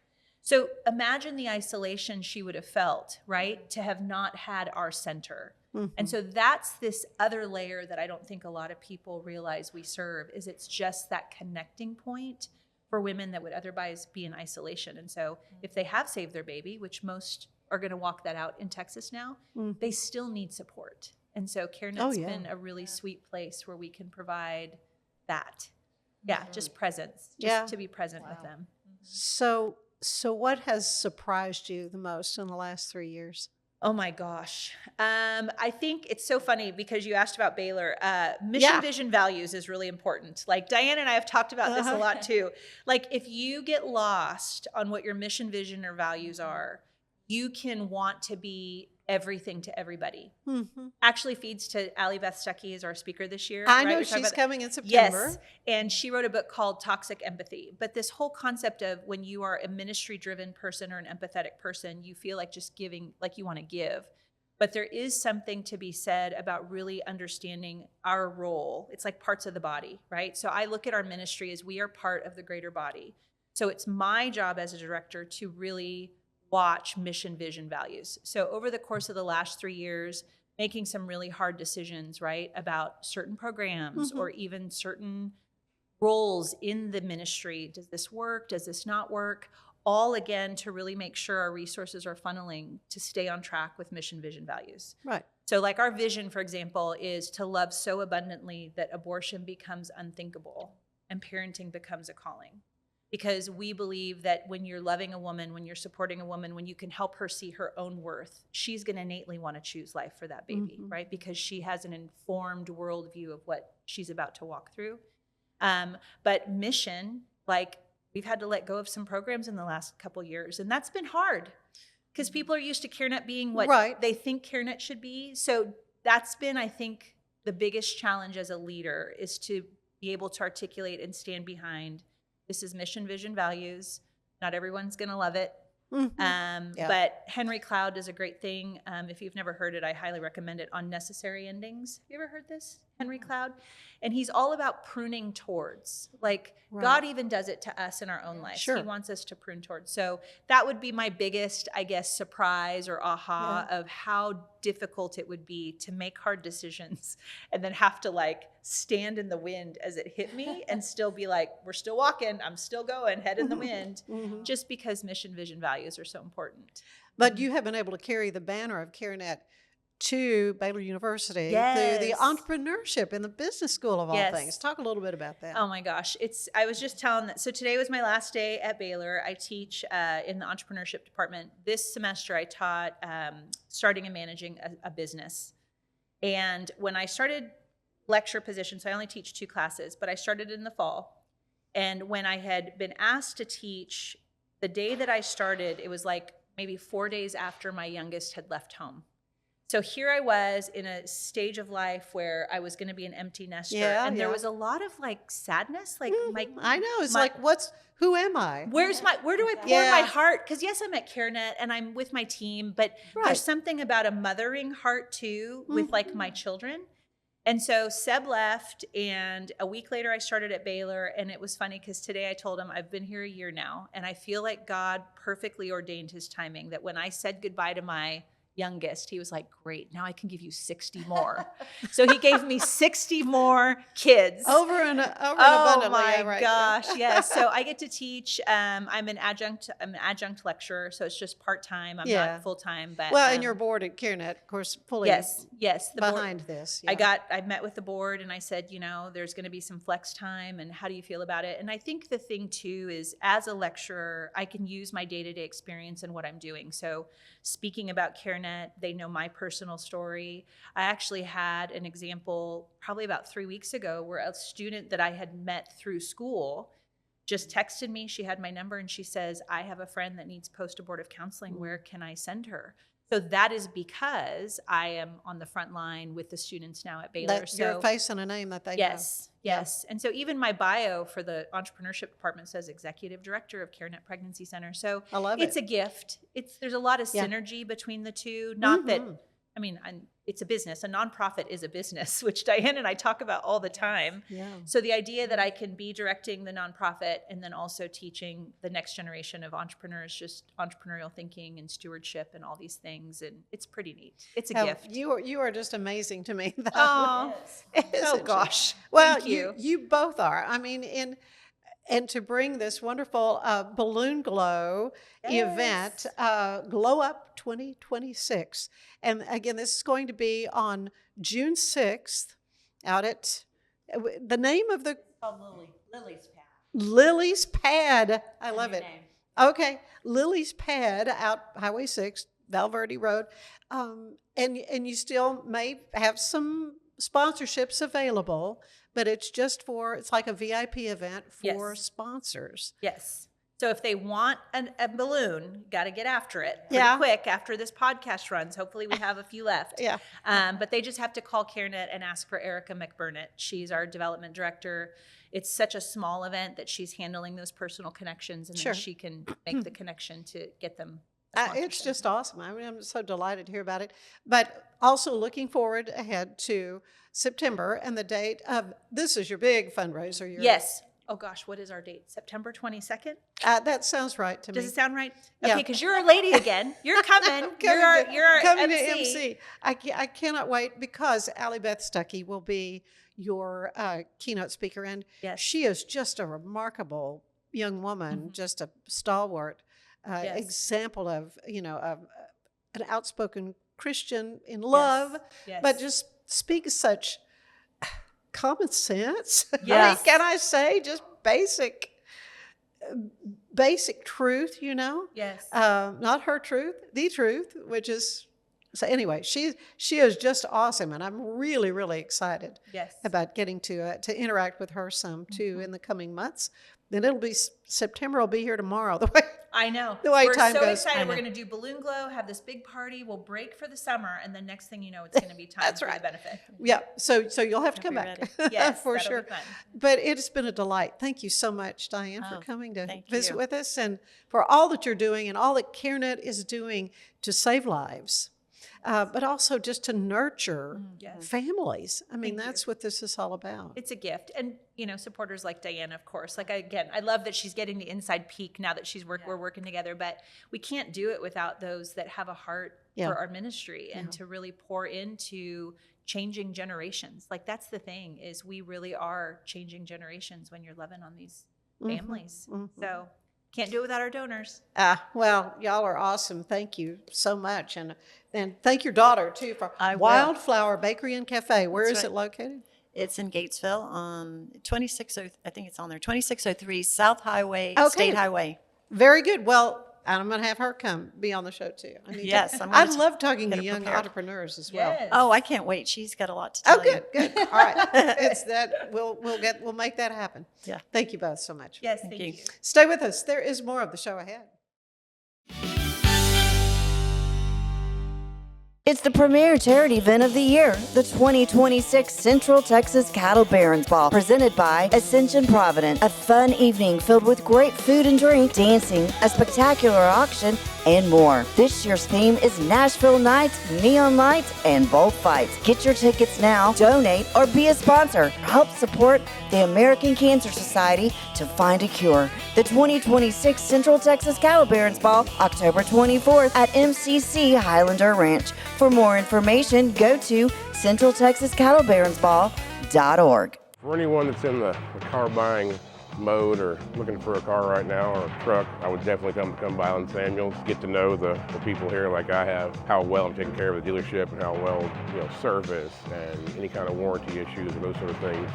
So imagine the isolation she would have felt, right? To have not had our center. And so that's this other layer that I don't think a lot of people realize we serve, is it's just that connecting point for women that would otherwise be in isolation. And so if they have saved their baby, which most are going to walk that out in Texas now, they still need support. And so CareNet's been a really sweet place where we can provide that. Yeah, just presence, just to be present with them. So what has surprised you the most in the last 3 years? Oh my gosh. I think it's so funny because you asked about Baylor. Mission, vision, values is really important. Like Diane and I have talked about this a lot too. Like if you get lost on what your mission, vision, or values are, you can want to be everything to everybody. Actually feeds to Allie Beth Stuckey is our speaker this year. I know she's coming in September. Yes, and she wrote a book called Toxic Empathy. But this whole concept of when you are a ministry-driven person or an empathetic person, you feel like just giving, like you want to give. But there is something to be said about really understanding our role. It's like parts of the body, right? So I look at our ministry as we are part of the greater body. So it's my job as a director to really watch mission, vision, values. So over the course of the last 3 years, making some really hard decisions, right, about certain programs or even certain roles in the ministry. Does this work? Does this not work? All again to really make sure our resources are funneling to stay on track with mission, vision, values. Right. So like our vision, for example, is to love so abundantly that abortion becomes unthinkable and parenting becomes a calling. Because we believe that when you're loving a woman, when you're supporting a woman, when you can help her see her own worth, she's going to innately want to choose life for that baby, right? Because she has an informed worldview of what she's about to walk through. But mission, like we've had to let go of some programs in the last couple years, and that's been hard because people are used to CareNet being what they think CareNet should be. So that's been, I think, the biggest challenge as a leader is to be able to articulate and stand behind. This is mission, vision, values. Not everyone's going to love it. But Henry Cloud does a great thing. If you've never heard it, I highly recommend it, on necessary endings. Have you ever heard this? Henry Cloud? And he's all about pruning towards. Like God even does it to us in our own lives. He wants us to prune towards. So that would be my biggest, I guess, surprise or aha of how difficult it would be to make hard decisions and then have to like stand in the wind as it hit me and still be like, we're still walking, I'm still going, head in the wind, just because mission, vision, values are so important. But you have been able to carry the banner of CareNet to Baylor University through the entrepreneurship and the business school of all things. Talk a little bit about that. Oh my gosh. I was just telling that. So today was my last day at Baylor. I teach in the entrepreneurship department. This semester I taught starting and managing a business. And when I started lecture position, so I only teach 2 classes, but I started in the fall. And when I had been asked to teach, the day that I started, it was like maybe 4 days after my youngest had left home. So here I was in a stage of life where I was going to be an empty nester, and there was a lot of like sadness. Like I know it's like, who am I? Where do I pour my heart? Because yes, I'm at CareNet and I'm with my team, but there's something about a mothering heart too with like my children. And so Seb left, and a week later I started at Baylor. And it was funny because today I told him I've been here a year now, and I feel like God perfectly ordained his timing, that when I said goodbye to my youngest, he was like, great, now I can give you 60 more. So he gave me 60 more kids. Over and abundantly. Oh my yeah, right. gosh, yes. So I get to teach. I'm an adjunct lecturer, so it's just part-time. I'm not full-time. But well, and your board at CareNet, of course, fully yes, the behind board, this. I met with the board and I said, there's going to be some flex time, and how do you feel about it? And I think the thing too is, as a lecturer, I can use my day-to-day experience in what I'm doing. So speaking about CareNet, they know my personal story. I actually had an example probably about 3 weeks ago where a student that I had met through school just texted me. She had my number and she says, I have a friend that needs post-abortive counseling. Where can I send her? So that is because I am on the front line with the students now at Baylor. So you're a face and a name that they know. Yes. And so even my bio for the entrepreneurship department says executive director of CareNet Pregnancy Center. So I love it's a gift. There's a lot of synergy between the two. Not that, it's a business. A nonprofit is a business, which Diane and I talk about all the time. Yeah. So the idea that I can be directing the nonprofit and then also teaching the next generation of entrepreneurs, just entrepreneurial thinking and stewardship and all these things, and it's pretty neat. It's a gift. You are just amazing to me. Oh, gosh. Well, Thank you. You both are. I mean, and to bring this wonderful balloon glow event, Glow Up 2026. And again, this is going to be on June 6th out at the name of the... called Lily's Pad. Lily's Pad. I love it. Name. Okay. Lily's Pad out Highway 6, Val Verde Road. And you still may have some sponsorships available, but it's like a VIP event for sponsors. Yes. So if they want a balloon, got to get after it pretty quick after this podcast runs. Hopefully we have a few left. But they just have to call CareNet and ask for Erica McBurnett. She's our development director. It's such a small event that she's handling those personal connections, and then she can make the connection to get them. It's just awesome. I mean, I'm so delighted to hear about it. But also looking forward ahead to September and the date of, this is your big fundraiser. Yes. Oh gosh, what is our date? September 22nd? That sounds right to me. Does it sound right? Yeah. Okay, because you're a lady again. You're coming. You're coming MC. to MC. I cannot wait, because Allie Beth Stuckey will be your keynote speaker, and she is just a remarkable young woman, just a stalwart example of an outspoken Christian in love, but just speaks such common sense. Yes. I mean, can I say just basic truth, Yes. Not her truth, the truth, which is, so anyway, she is just awesome, and I'm really, really excited about getting to interact with her some too in the coming months. Then it'll be September. I'll be here tomorrow. The way I know. The way We're time so goes. excited. We're going to do balloon glow, have this big party. We'll break for the summer, and the next thing you know, it's going to be time for the benefit. Yeah. So you'll have to come back. Yes, for that'll sure. be fun. But it's been a delight. Thank you so much, Diane, for coming to visit with us, and for all that you're doing and all that CareNet is doing to save lives. But also just to nurture families. I mean, that's what this is all about. It's a gift. And, supporters like Diana, of course. I love that she's getting the inside peek now that we're working together. But we can't do it without those that have a heart for our ministry and to really pour into changing generations. Like, that's the thing, is we really are changing generations when you're loving on these families. So can't do it without our donors. Well, y'all are awesome. Thank you so much. And thank your daughter, too, for Wildflower Bakery and Cafe. Where is it located? It's in Gatesville on 2603, I think it's on there, 2603 South Highway, State Highway. Very good. Well, I'm going to have her be on the show, too. I love talking to young entrepreneurs as well. Yes. Oh, I can't wait. She's got a lot to tell you. Good. All right. It's that we'll make that happen. Yeah. Thank you both so much. Yes, thank you. Stay with us. There is more of the show ahead. It's the premier charity event of the year, the 2026 Central Texas Cattle Barons Ball, presented by Ascension Providence. A fun evening filled with great food and drink, dancing, a spectacular auction, and more. This year's theme is Nashville Nights, Neon Lights, and Bullfights. Get your tickets now, donate, or be a sponsor. Help support the American Cancer Society to find a cure. The 2026 Central Texas Cattle Barons Ball, October 24th at MCC Highlander Ranch. For more information, go to centraltexascattlebaronsball.org. For anyone that's in the car buying mode or looking for a car right now or a truck, I would definitely come by Alan Samuels, get to know the people here like I have, how well I'm taking care of the dealership and how well, service and any kind of warranty issues or those sort of things.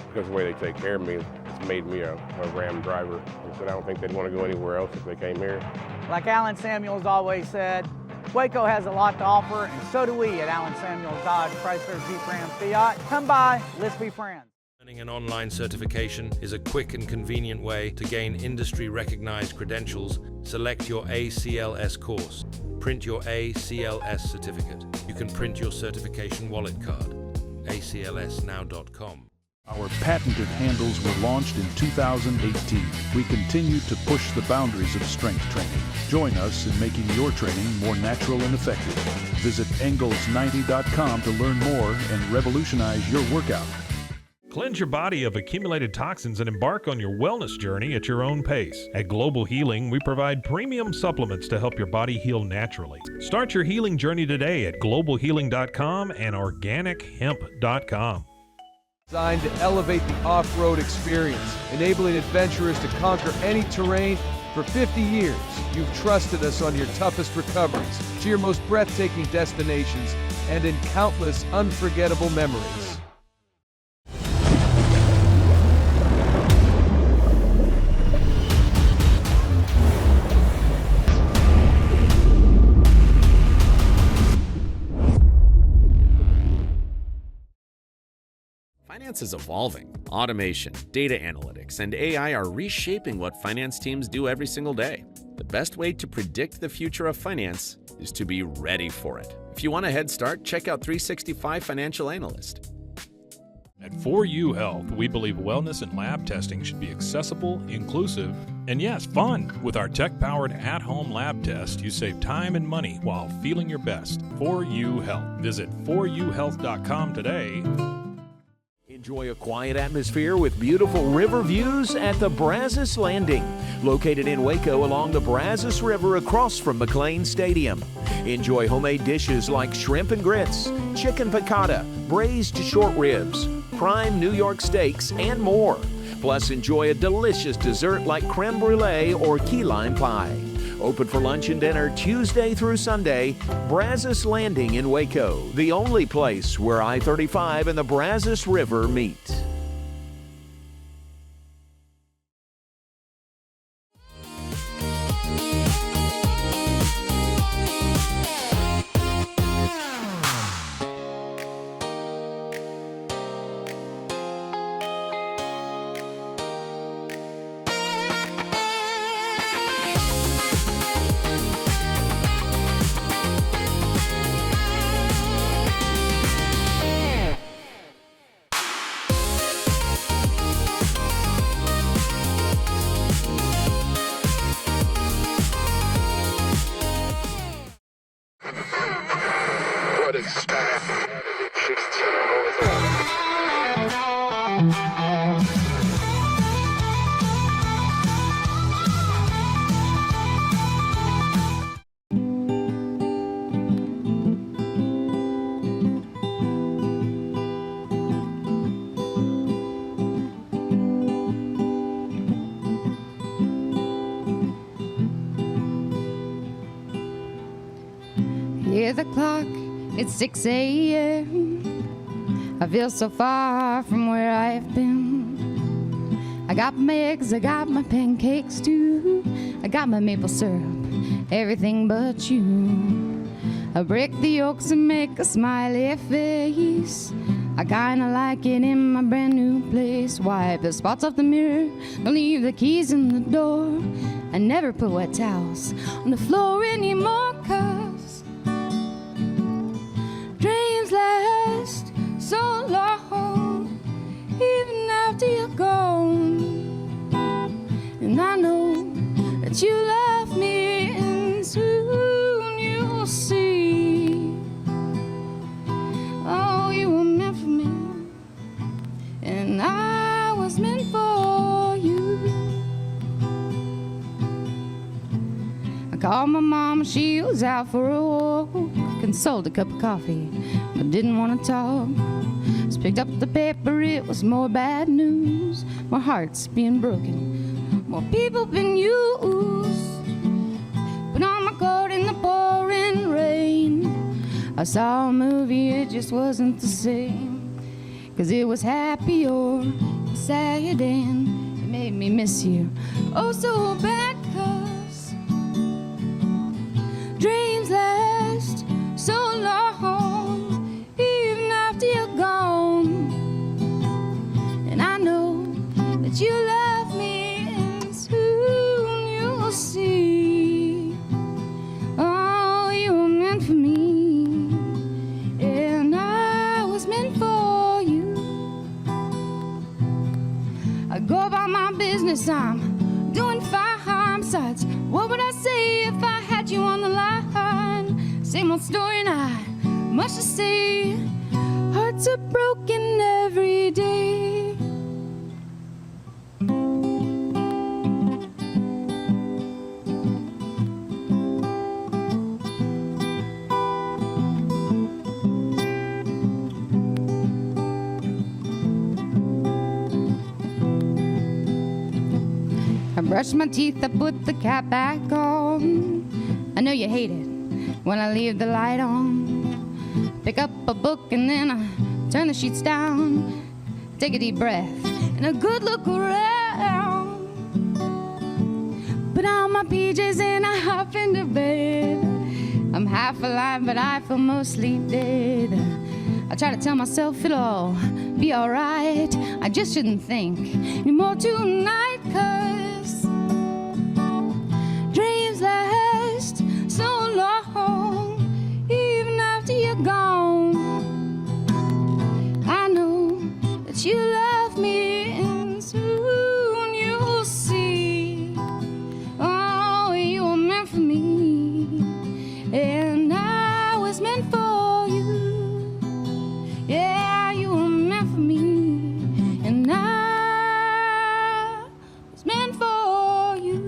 Because the way they take care of me, it's made me a Ram driver. And so I don't think they'd want to go anywhere else if they came here. Like Alan Samuels always said, Waco has a lot to offer, and so do we at Alan Samuels Dodge Chrysler Jeep Ram Fiat. Come by, let's be friends. Earning an online certification is a quick and convenient way to gain industry-recognized credentials. Select your ACLS course. Print your ACLS certificate. You can print your certification wallet card. aclsnow.com. Our patented handles were launched in 2018. We continue to push the boundaries of strength training. Join us in making your training more natural and effective. Visit Engels90.com to learn more and revolutionize your workout. Cleanse your body of accumulated toxins and embark on your wellness journey at your own pace. At Global Healing, we provide premium supplements to help your body heal naturally. Start your healing journey today at globalhealing.com and organichemp.com. Designed to elevate the off-road experience, enabling adventurers to conquer any terrain. For 50 years, you've trusted us on your toughest recoveries, to your most breathtaking destinations, and in countless unforgettable memories. Finance is evolving. Automation, data analytics, and AI are reshaping what finance teams do every single day. The best way to predict the future of finance is to be ready for it. If you want a head start, check out 365 Financial Analyst. At 4U Health, we believe wellness and lab testing should be accessible, inclusive, and yes, fun. With our tech-powered at-home lab test, you save time and money while feeling your best. 4U Health. Visit 4uhealth.com today. Enjoy a quiet atmosphere with beautiful river views at the Brazos Landing, located in Waco along the Brazos River across from McLean Stadium. Enjoy homemade dishes like shrimp and grits, chicken piccata, braised short ribs, prime New York steaks, and more. Plus, enjoy a delicious dessert like creme brulee or key lime pie. Open for lunch and dinner Tuesday through Sunday. Brazos Landing in Waco, the only place where I-35 and the Brazos River meet. Hear the clock, it's 6 a.m. I feel so far from where I've been. I got my eggs, I got my pancakes too. I got my maple syrup, everything but you. I break the yolks and make a smiley face. I kinda like it in my brand new place. Wipe the spots off the mirror, don't leave the keys in the door. I never put wet towels on the floor anymore, 'cause dreams last so long, even after you're gone. And I know that you love me, and so was meant for you. I called my mom, she was out for a walk, and sold a cup of coffee, but didn't want to talk. Just picked up the paper, it was more bad news, more hearts being broken, more people being used. Put on my coat in the pouring rain, I saw a movie, it just wasn't the same, 'cause it was happy or sad and it made me miss you oh so bad, 'cause dreams last so long even after you're gone. And I know that you love me, and soon you'll see. Oh, you were meant for me, and I was meant for you. I go about my business, I'm doing fine. Besides, what would I say if I had you on the line? Same old story, and I much to say. Hearts are broken every day. I brush my teeth, I put the cap back on. I know you hate it when I leave the light on. Pick up a book and then I turn the sheets down. Take a deep breath and a good look around. Put on my PJs and I hop into bed. I'm half alive but I feel mostly dead. I try to tell myself it'll all be alright. I just shouldn't think anymore tonight, 'cause dreams last so long even after you're gone. I know that you love me, and soon you'll see. Oh, you were meant for me, and I was meant for you. Yeah, you were meant for me, and I was meant for you.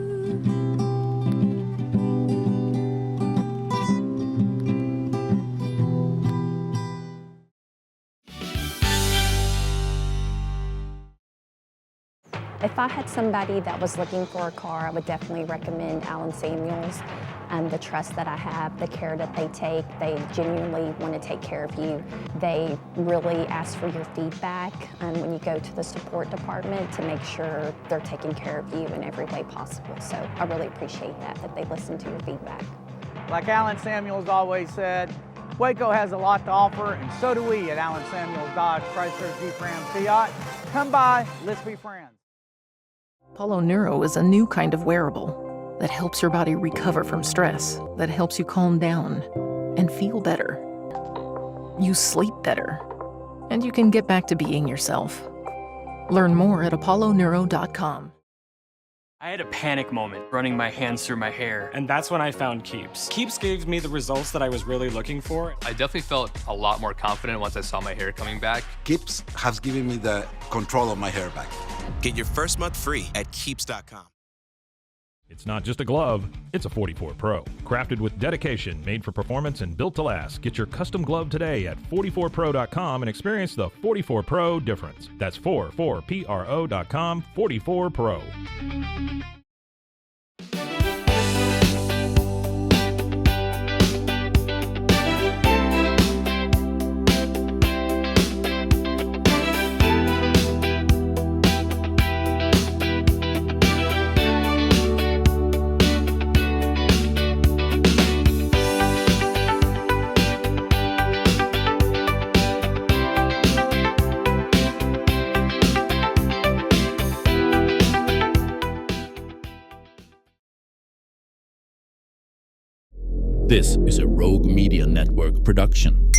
If I had somebody that was looking for a car, I would definitely recommend Allen Samuels. The trust that I have, the care that they take, they genuinely want to take care of you. They really ask for your feedback when you go to the support department to make sure they're taking care of you in every way possible. So I really appreciate that they listen to your feedback. Like Allen Samuels always said, Waco has a lot to offer, and so do we at Allen Samuels Dodge Chrysler Jeep Ram Fiat. Come by, let's be friends. Polo Neuro is a new kind of wearable that helps your body recover from stress, that helps you calm down and feel better. You sleep better, and you can get back to being yourself. Learn more at apolloneuro.com. I had a panic moment running my hands through my hair, and that's when I found Keeps. Keeps gave me the results that I was really looking for. I definitely felt a lot more confident once I saw my hair coming back. Keeps has given me the control of my hair back. Get your first month free at Keeps.com. It's not just a glove, it's a 44 Pro. Crafted with dedication, made for performance, and built to last. Get your custom glove today at 44pro.com and experience the 44 Pro difference. That's 44pro.com, 44 Pro. This is a Rogue Media Network production.